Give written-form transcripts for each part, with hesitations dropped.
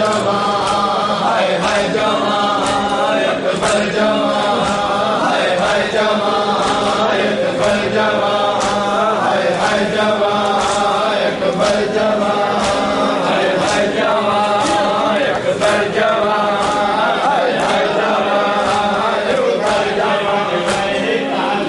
जवां हाय हाय जवां अकबर जवां हाय हाय जवां अकबर जवां हाय हाय जवां अकबर जवां हाय हाय जवां अकबर जवां हाय हाय जवां अकबर जवां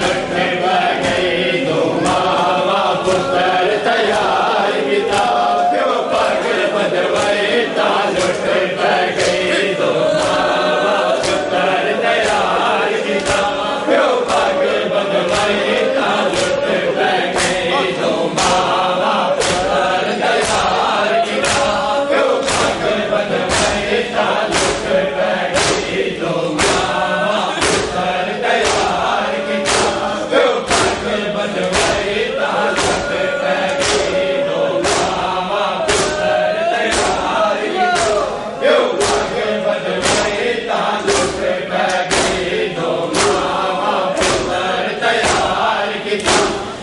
लट बह गई दो मावा पुत्र तैयार किता प्यो पग बदवाए लट बह गई दो मावा पुत्र तैयार किता प्यो पग बदवाए लट बह गई दो मावा पुत्र तैयार किता प्यो पग बदवाए लट बह गई दो मावा पुत्र तैयार किता प्यो पग बदवाए लट बह गई दो मावा पुत्र तैयार किता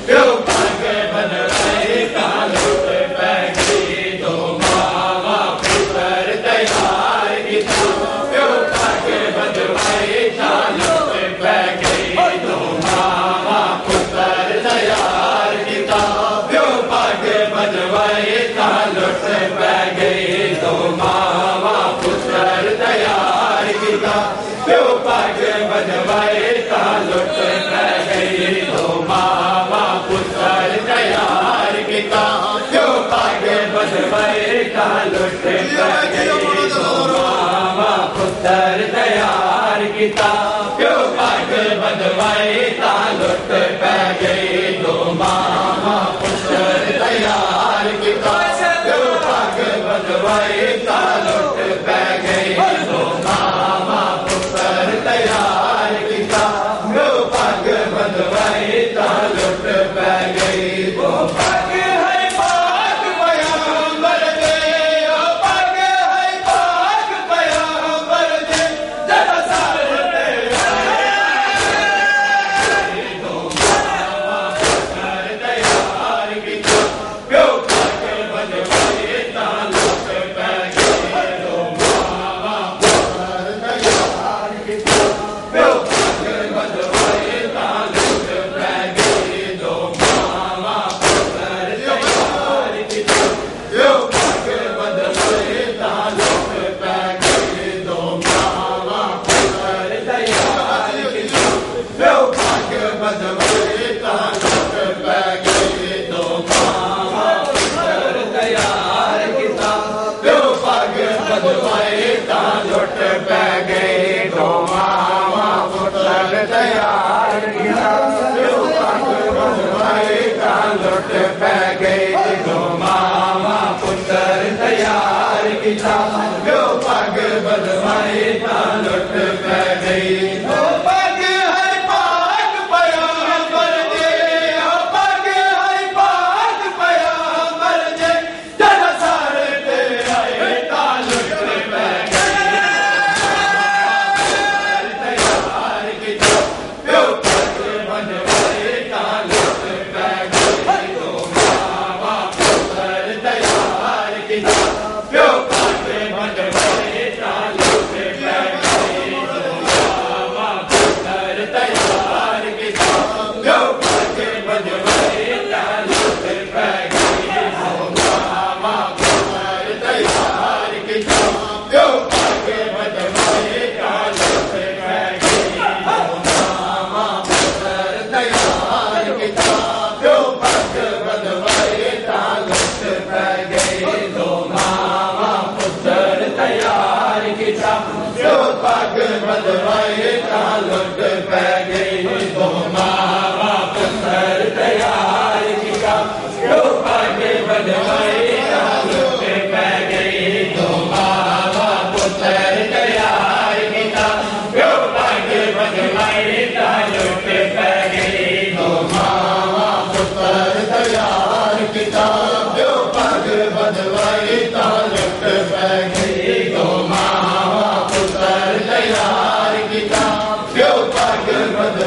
प्यो पग बदवाए लट बह गई दो मावा पुत्र तैयार किता प्यो पग बदवाए लट बह गई दो मावा पुत्र तैयार किता प्यो पग बदवाए लट बह गई दो मावा पुत्र तैयार किता प्यो पग बदवाए लट बह गई दो मावा पुत्र तैयार किता प्यो पग बदवाए लट बह गई दो मावा पुत्र तैयार किता प्यो पग बदवाए लट बह गई दो मावा पुत्र तैयार किता प्यो पग बदवाए लट बह गई दो मावा पुत्र तैयार किता प्यो पग बदवाए लट बह गई दो मावा पुत्र तैयार किता प्यो पग बदवाए लट बह गई दो पग है पाक पैगंबर दे ओ पग है पाक पैगंबर दे जरा सारे दो मावा पुत्र तैयार किता प्यो पग बदवाए लट बह गई दो मावा पुत्र तैयार किता प्यो पग बदवाए लट बह गई दो मावा पुत्र तैयार किता प्यो पग बदवाए लट बह गई दो मावा पुत्र तैयार किता प्यो पग बदवाए लट बह गई दो मावा पुत्र तैयार किता प्यो पग बदवाए लट बह गई दो मावा पुत्र तैयार किता प्यो पग बदवाए लट बह गई दो मावा पुत्र तैयार किता प्यो पग बदवाए लट बह गई दो पग है पाक पैगंबर दे ओ पग है पाक पैगंबर दे जरा सारे ते आए लट बह गई तैयार किता प्यो पग बदवाए लट बह गई दो मावा पुत्र तैयार किता प्यो पग बदवाए लट बह गई दो मावा पुत्र तैयार किता प्यो पग बदवाए लट बह गई दो मावा पुत्र तैयार किता प्यो पग बदवाए लट बह गई दो मावा पुत्र तैयार किता प्यो पग बदवाए लट बह गई दो मावा पुत्र तैयार किता प्यो पग बदवाए लट बह गई दो मावा पुत्र तैयार किता प्यो पग बदवाए लट बह गई दो मावा पुत्र तैयार किता प्यो पग बदवाए लट बह गई दो मावा पुत्र तैयार किता प्यो पग बदवाए लट बह गई दो मावा पुत्र तैयार किता प्यो पग बदवाए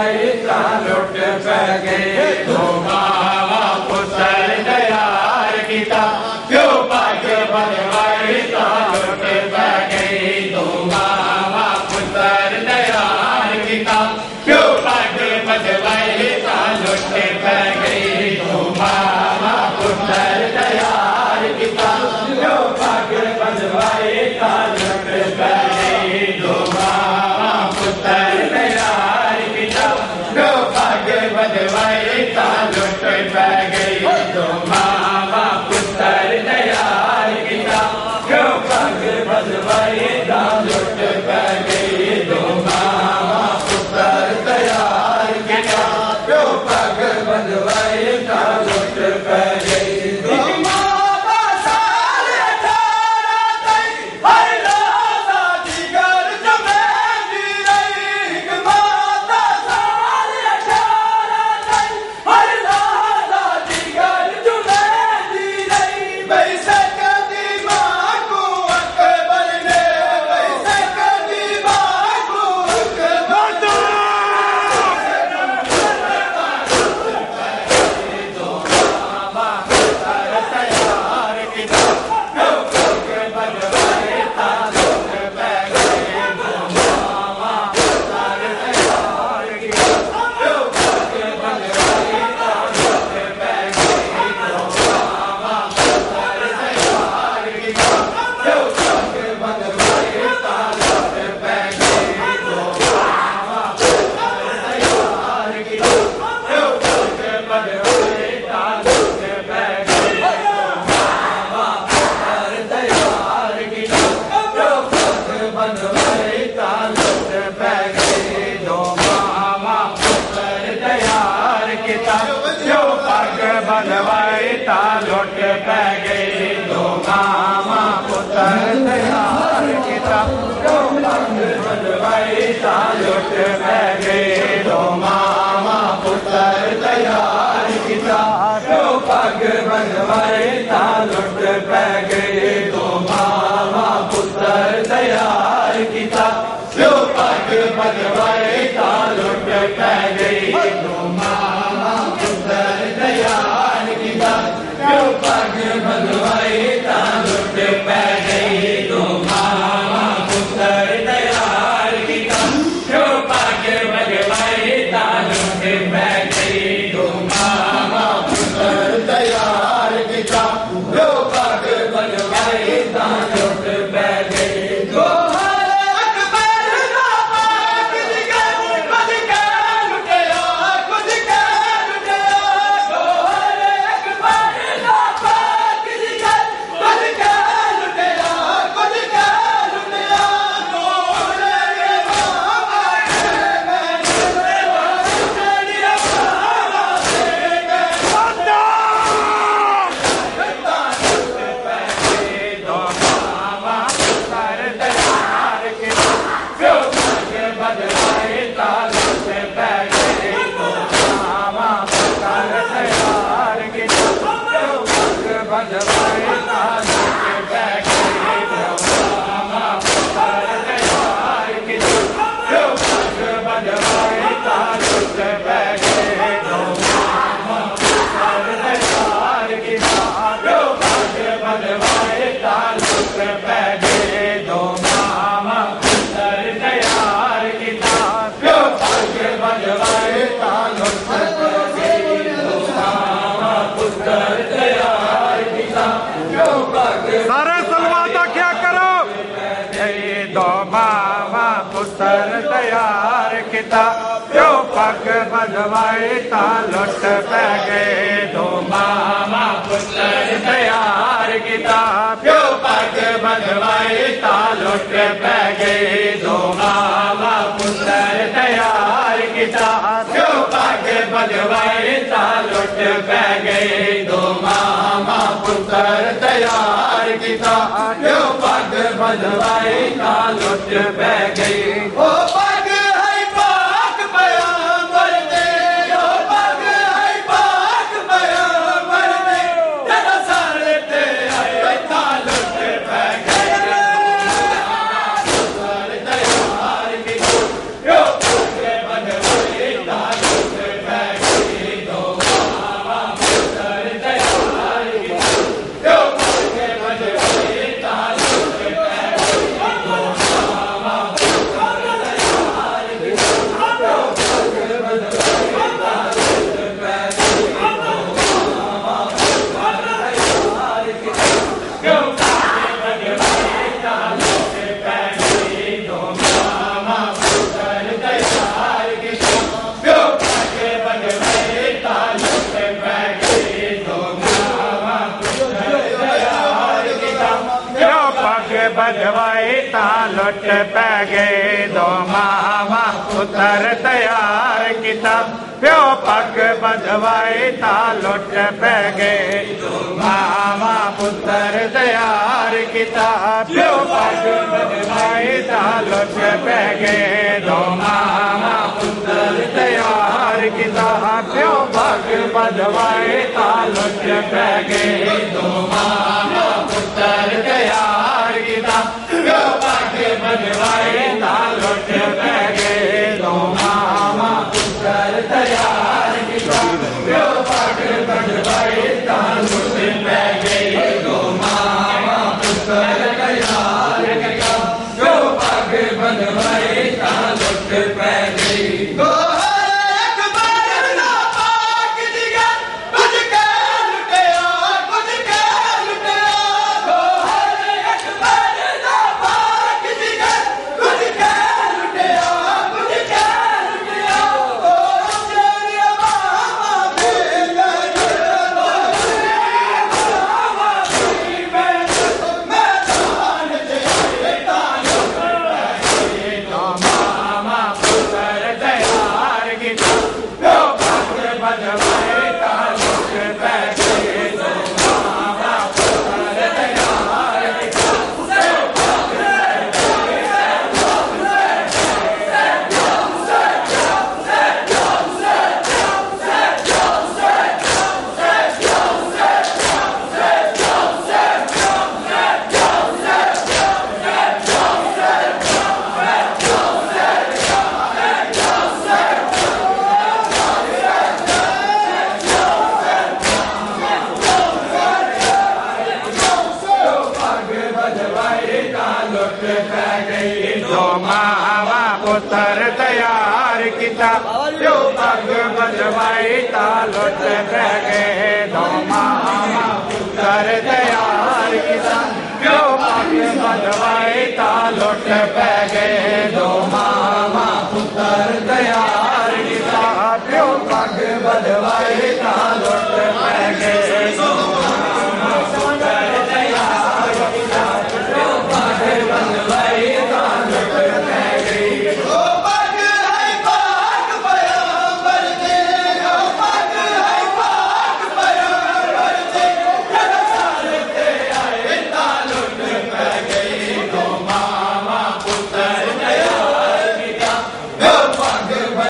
बनवाई ता लुट पै गए दो मावा पुत्र तैयार किता प्यो पग बनवाई ता लुट पै गए दो मावा पुत्र तैयार किता प्यो पग बनवाई ता लुट पै गए दो मावा पुत्र तैयार किता प्यो पग बनवाई ता लुट पै गए दो मावा पुत्र तैयार किता प्यो पग बनवाई ता लुट पै गए दो मावा पुत्र तैयार किता प्यो पग बनवाई ता लुट पै गए दो मावा पुत्र तैयार किता प्यो पग बनवाई ता लुट पै गए दो मावा सारे थारा तई हर राजा दी घर जमेंदी रही माता सारे थारा तई हर राजा दी घर जमेंदी रही वैसे कदी मां को अकबर ने वैसे कदी मां को अकबर तैयार किता प्यो पग बनवाई ता लुट पै गए दो मावा पुत्र तैयार किता प्यो पग बनवाई ता लुट पै गए दो मावा पुत्र तैयार किता प्यो पग बनवाई ता लुट पै गए दो मावा पुत्र तैयार किता प्यो पग बनवाई ता लुट पै गए तैयार किता प्यो पग बनवाई ता लुट पै गए दो मावा पुत्र तैयार किता प्यो पग बनवाई ता लुट पै गए दो मावा पुत्र तैयार किता प्यो पग बनवाई ता लुट पै गए दो मावा पुत्र तैयार किता प्यो पग बनवाई ता लुट पै गए दो मावा पुत्र तैयार किता प्यो पग बनवाई ता लुट पै गए दो मावा पुत्र तैयार किता प्यो पग बनवाई ता लुट पै गए दो मावा पुत्र तैयार किता प्यो पग बनवाई ता लुट पै गए दो मावा पुत्र तैयार किता प्यो पग बनवाई ता लुट पै गए दो अकबर दा पाक जिगर खुद के लुटिया खुद के लुटिया दो अकबर दा पाक जिगर खुद के लुटिया खुद के लुटिया दो रे मामा मैं तेरा मामा दो मावा पुत्र तैयार किता प्यो पग बनवाई ता लुट पै गए दो मावा पुत्र तैयार किता प्यो पग बनवाई ता लुट पै गए दो मावा पुत्र तैयार किता प्यो पग बनवाई ता लुट पै गए दो मावा पुत्र तैयार किता प्यो पग बनवाई ता लुट पै गए दो मावा पुत्र तैयार किता प्यो पग बनवाई ता लुट पै गए दो मावा पुत्र तैयार किता प्यो पग सारे सलवाता क्या करो गए दो मावा पुत्र तैयार किता प्यो पग बनवाई ता लुट पै गए दो मावा पुत्र तैयार किता प्यो पग बनवाई ता लुट पै गए दो मावा पुत्र तैयार किता प्यो पग बनवाई ता लुट पै गए दो मावा पुत्र तैयार किता प्यो पग बनवाई ता लुट पै गए ओ पग है पाक पैगंबर दे ओ पग है पाक पैगंबर दे तेरा सारे ते आए ता लुट पै गए तैयार किता प्यो पग बनवाई ता बजवाए ता लुट पै गए दो मावा पुत्र तैयार किता प्यो पग बजवाए ता लुट पै गए दो मावा पुत्र तैयार किता प्यो पग बजवाए ता लुट पै गए दो मावा पुत्र तैयार किता प्यो पग बजवाए ता लुट पै गए दो मावा पुत्र तैयार किता प्यो पग बजवाए ता लुट पै गए दो मावा पुत्र तैयार किता प्यो पग बजवाए ता लुट पै गए दो मावा पुत्र तैयार किता प्यो पग बजवाए ता लुट पै गए पुत्र तैयार किता प्यो पग बजवाए ता लुट पै गए दो मावा पुत्र तैयार